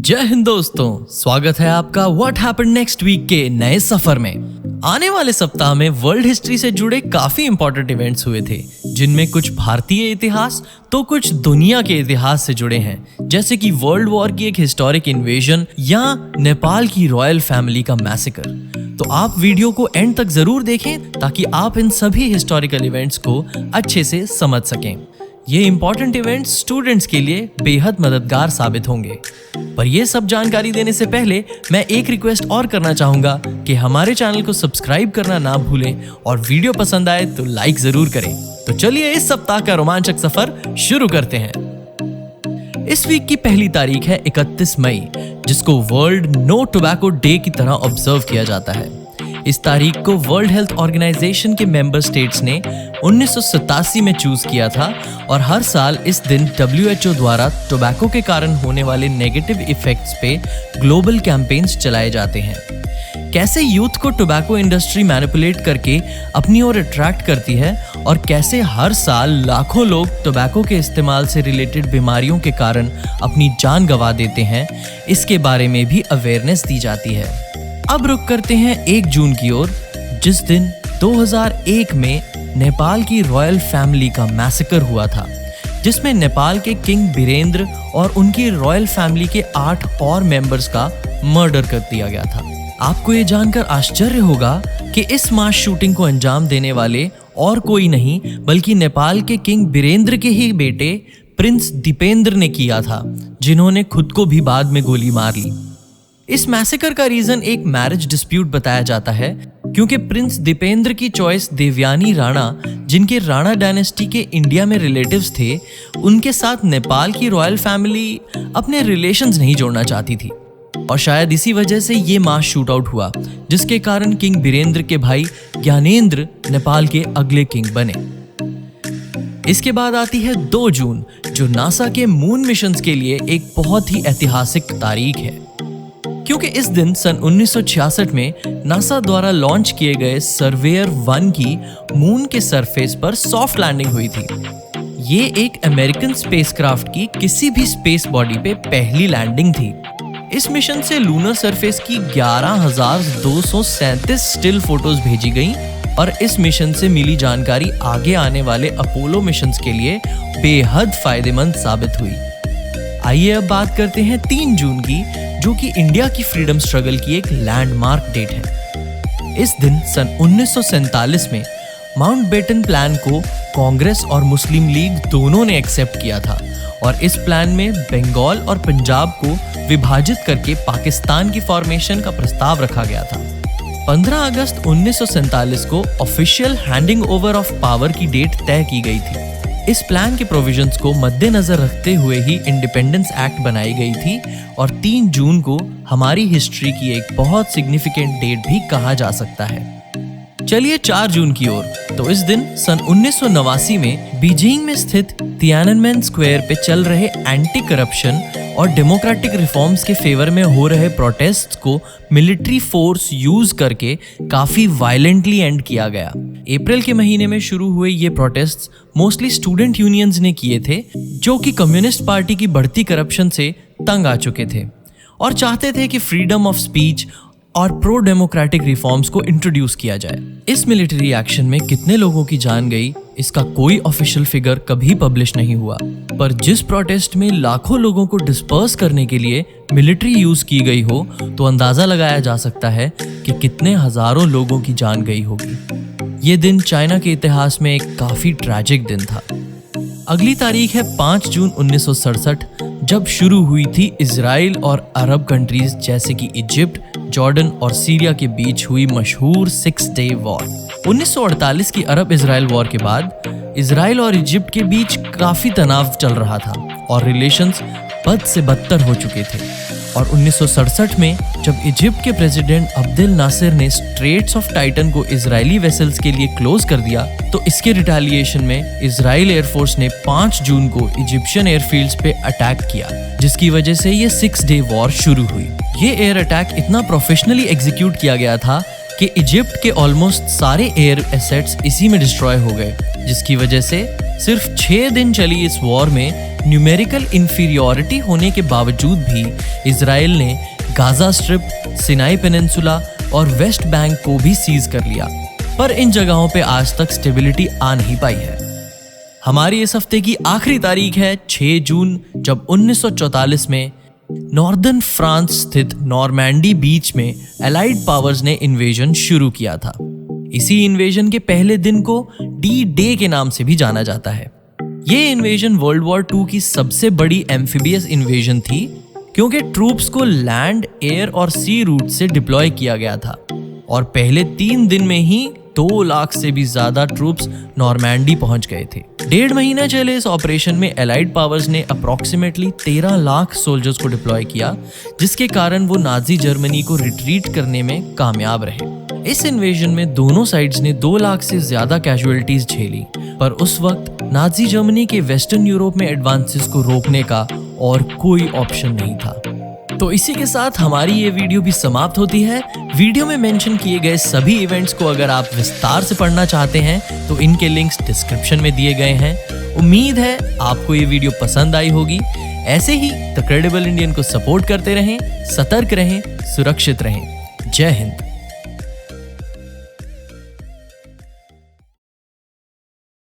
जय हिंद दोस्तों, स्वागत है आपका व्हाट हैपेंड नेक्स्ट वीक के नए सफर में। आने वाले सप्ताह में वर्ल्ड हिस्ट्री से जुड़े काफी इंपॉर्टेंट इवेंट्स हुए थे, जिनमें कुछ भारतीय इतिहास तो कुछ दुनिया के इतिहास से जुड़े हैं, जैसे कि वर्ल्ड वॉर की एक हिस्टोरिक इन्वेजन या नेपाल की रॉयल फैमिली का मैसेकर। तो आप वीडियो को एंड तक जरूर देखें ताकि आप इन सभी हिस्टोरिकल इवेंट्स को अच्छे से समझ सकें। ये इंपॉर्टेंट इवेंट्स स्टूडेंट्स के लिए बेहद मददगार साबित होंगे। पर ये सब जानकारी देने से पहले मैं एक रिक्वेस्ट और करना चाहूंगा कि हमारे चैनल को सब्सक्राइब करना ना भूलें और वीडियो पसंद आए तो लाइक जरूर करें। तो चलिए इस सप्ताह का रोमांचक सफर शुरू करते हैं। इस वीक की पहली तारीख है 31 मई, जिसको वर्ल्ड नो टोबैको डे की तरह ऑब्जर्व किया जाता है। इस तारीख को वर्ल्ड हेल्थ ऑर्गेनाइजेशन के मेंबर स्टेट्स ने 1987 में चूज किया था और हर साल इस दिन WHO द्वारा टोबैको के कारण होने वाले नेगेटिव इफेक्ट्स पे ग्लोबल कैंपेन्स चलाए जाते हैं। कैसे यूथ को टोबैको इंडस्ट्री मैनिपुलेट करके अपनी ओर अट्रैक्ट करती है और कैसे हर साल लाखों लोग टोबैको के इस्तेमाल से रिलेटेड बीमारियों के कारण अपनी जान गंवा देते हैं, इसके बारे में भी अवेयरनेस दी जाती है। अब रुक करते हैं 1 जून की ओर, जिस दिन 2001 में नेपाल की रॉयल फैमिली का मैसेकर हुआ था, जिसमें नेपाल के किंग बीरेंद्र और उनकी रॉयल फैमिली के 8 और मेंबर्स का मर्डर कर दिया गया था। आपको ये जानकर आश्चर्य होगा कि इस मास शूटिंग को अंजाम देने वाले और कोई नहीं बल्कि नेपाल के किंग बीरेंद्र के ही बेटे प्रिंस दीपेंद्र ने किया था, जिन्होंने खुद को भी बाद में गोली मार ली। इस मैसेकर का रीजन एक मैरिज डिस्प्यूट बताया जाता है, क्योंकि प्रिंस दीपेंद्र की चॉइस देवयानी राणा, जिनके राणा डायनेस्टी के इंडिया में रिलेटिव्स थे, उनके साथ नेपाल की रॉयल फैमिली अपने रिलेशंस नहीं जोड़ना चाहती थी और शायद इसी वजह से ये मास शूट आउट हुआ, जिसके कारण किंग बीरेंद्र के भाई ज्ञानेंद्र नेपाल के अगले किंग बने। इसके बाद आती है 2 जून, जो नासा के मून मिशंस के लिए एक बहुत ही ऐतिहासिक तारीख है, क्योंकि इस दिन सन 1966 में नासा द्वारा लॉन्च किए गए सर्वेयर 1 की मून के सरफेस पर सॉफ्ट लैंडिंग हुई थी। ये एक अमेरिकन स्पेसक्राफ्ट की किसी भी स्पेस बॉडी पे पहली लैंडिंग थी। इस मिशन से लूनर सरफेस की 11,237 स्टिल फोटोज भेजी गईं और इस मिशन से मिली जानकारी आगे आने वाले अपोलो मिशंस के लिए बेहद फायदेमंद साबित हुई। आइए अब बात करते हैं 3 जून की, जो कि इंडिया की फ्रीडम स्ट्रगल की एक लैंडमार्क डेट है। इस दिन सन 1947 में माउंटबेटन प्लान को कांग्रेस और मुस्लिम लीग दोनों ने एक्सेप्ट किया था और इस प्लान में बंगाल और पंजाब को विभाजित करके पाकिस्तान की फॉर्मेशन का प्रस्ताव रखा गया था। 15 अगस्त 1947 को official handing over of power की डेट तय की गई थी। इस प्लान के प्रोविजंस को मद्देनजर रखते हुए ही इंडिपेंडेंस एक्ट बनाई गई थी और 3 जून को हमारी हिस्ट्री की एक बहुत सिग्निफिकेंट डेट भी कहा जा सकता है। चलिए 4 जून की ओर, तो इस दिन सन 1989 में बीजिंग में स्थित तियाननमेन स्क्वायर पे चल रहे एंटी करप्शन और डेमोक्रेटिक रिफॉर्म्स के फेवर में हो रहे प्रोटेस्ट्स को मिलिट्री फोर्स यूज करके काफी वायलेंटली एंड किया गया। अप्रैल के महीने में शुरू हुए ये प्रोटेस्ट्स मोस्टली स्टूडेंट यूनियंस ने किए थे, जो कि कम्युनिस्ट पार्टी की बढ़ती करप्शन से तंग आ चुके थे और चाहते थे कि फ्रीडम ऑफ स्पीच और प्रो डेमोक्रेटिक रिफॉर्म्स को इंट्रोड्यूस किया जाए। इस मिलिट्री एक्शन में कितने लोगों की जान गई, इसका कोई ऑफिशियल फिगर कभी पब्लिश नहीं हुआ, पर जिस प्रोटेस्ट में लाखों लोगों को डिस्पर्स करने के लिए मिलिट्री यूज की गई हो, तो अंदाजा लगाया जा सकता है कि कितने हजारों लोगों की जान गई होगी। ये दिन चाइना के इतिहास में एक काफी ट्रैजिक दिन था। अगली तारीख है 5 जून 1967, जब शुरू हुई थी इजराइल और अरब कंट्रीज जैसे कि इजिप्ट, जॉर्डन और सीरिया के बीच हुई मशहूर 6 डे वॉर। 1948 की अरब इजराइल वॉर के बाद इजराइल और इजिप्ट के बीच काफी तनाव चल रहा था और रिलेशंस बद से बदतर हो चुके थे। और 1967 में जब इजिप्ट के प्रेसिडेंट अब्देल नासिर ने स्ट्रेट्स ऑफ टाइटन को इजरायली वेसल्स के लिए क्लोज कर दिया, तो इसके रिटेलिएशन में इजराइल एयरफोर्स ने 5 जून को इजिप्शियन एयरफील्ड्स पे अटैक किया, जिसकी वजह से ये 6 डे वॉर शुरू हुई। ये एयर अटैक इतना प्रोफेशनली एग्जीक्यूट किया गया था कि इजिप्ट के ऑलमोस्ट सारे एयर एसेट्स इसी में डिस्ट्रॉय हो गए, जिसकी वजह से सिर्फ 6 दिन चली इस वॉर में न्यूमेरिकल इंफीरियॉरिटी होने के बावजूद भी इजराइल ने गाजा स्ट्रिप, सिनाई पेनिनसुला और वेस्ट बैंक को भी सीज कर लिया, पर इन जगहों पे आज तक स्टेबिलिटी आ नहीं पाई है। हमारी इस हफ्ते की आखिरी तारीख है 6 जून, जब 1944 में नॉर्दर्न फ्रांस स्थित नॉर्मैंडी बीच में एलाइड पावर्स ने इन्वेजन शुरू किया था। इसी इन्वेजन के पहले दिन को डी डे के नाम से भी जाना जाता है। ये इन्वेजन वर्ल्ड वॉर 2 की सबसे बड़ी एम्फीबियस इन्वेजन थी, क्योंकि ट्रूप्स को लैंड, एयर और सी रूट से डिप्लॉय किया गया था और पहले 3 दिन में ही 2 लाख से भी ज्यादा ट्रूप्स नॉर्मैंडी पहुंच गए थे। 1.5 महीना चले इस ऑपरेशन में एलाइड पावर्स ने अप्रोक्सीमेटली 13 लाख सोल्जर्स को डिप्लॉय किया, जिसके कारण वो नाजी जर्मनी को रिट्रीट करने में कामयाब रहे। इस इन्वेजन में दोनों साइड्स ने 2 लाख से ज्यादा कैजुअलिटीज झेली, पर उस वक्त नाजी जर्मनी के वेस्टर्न यूरोप में एडवांसेस को रोकने का और कोई ऑप्शन नहीं था। तो इसी के साथ हमारी ये वीडियो भी समाप्त होती है। वीडियो में मेंशन किए गए सभी इवेंट्स को अगर आप विस्तार से पढ़ना चाहते हैं तो इनके लिंक्स डिस्क्रिप्शन में दिए गए हैं। उम्मीद है आपको ये वीडियो पसंद आई होगी। ऐसे ही द क्रेडिबल इंडियन को सपोर्ट करते रहें, सतर्क रहें, सुरक्षित रहें। जय हिंद।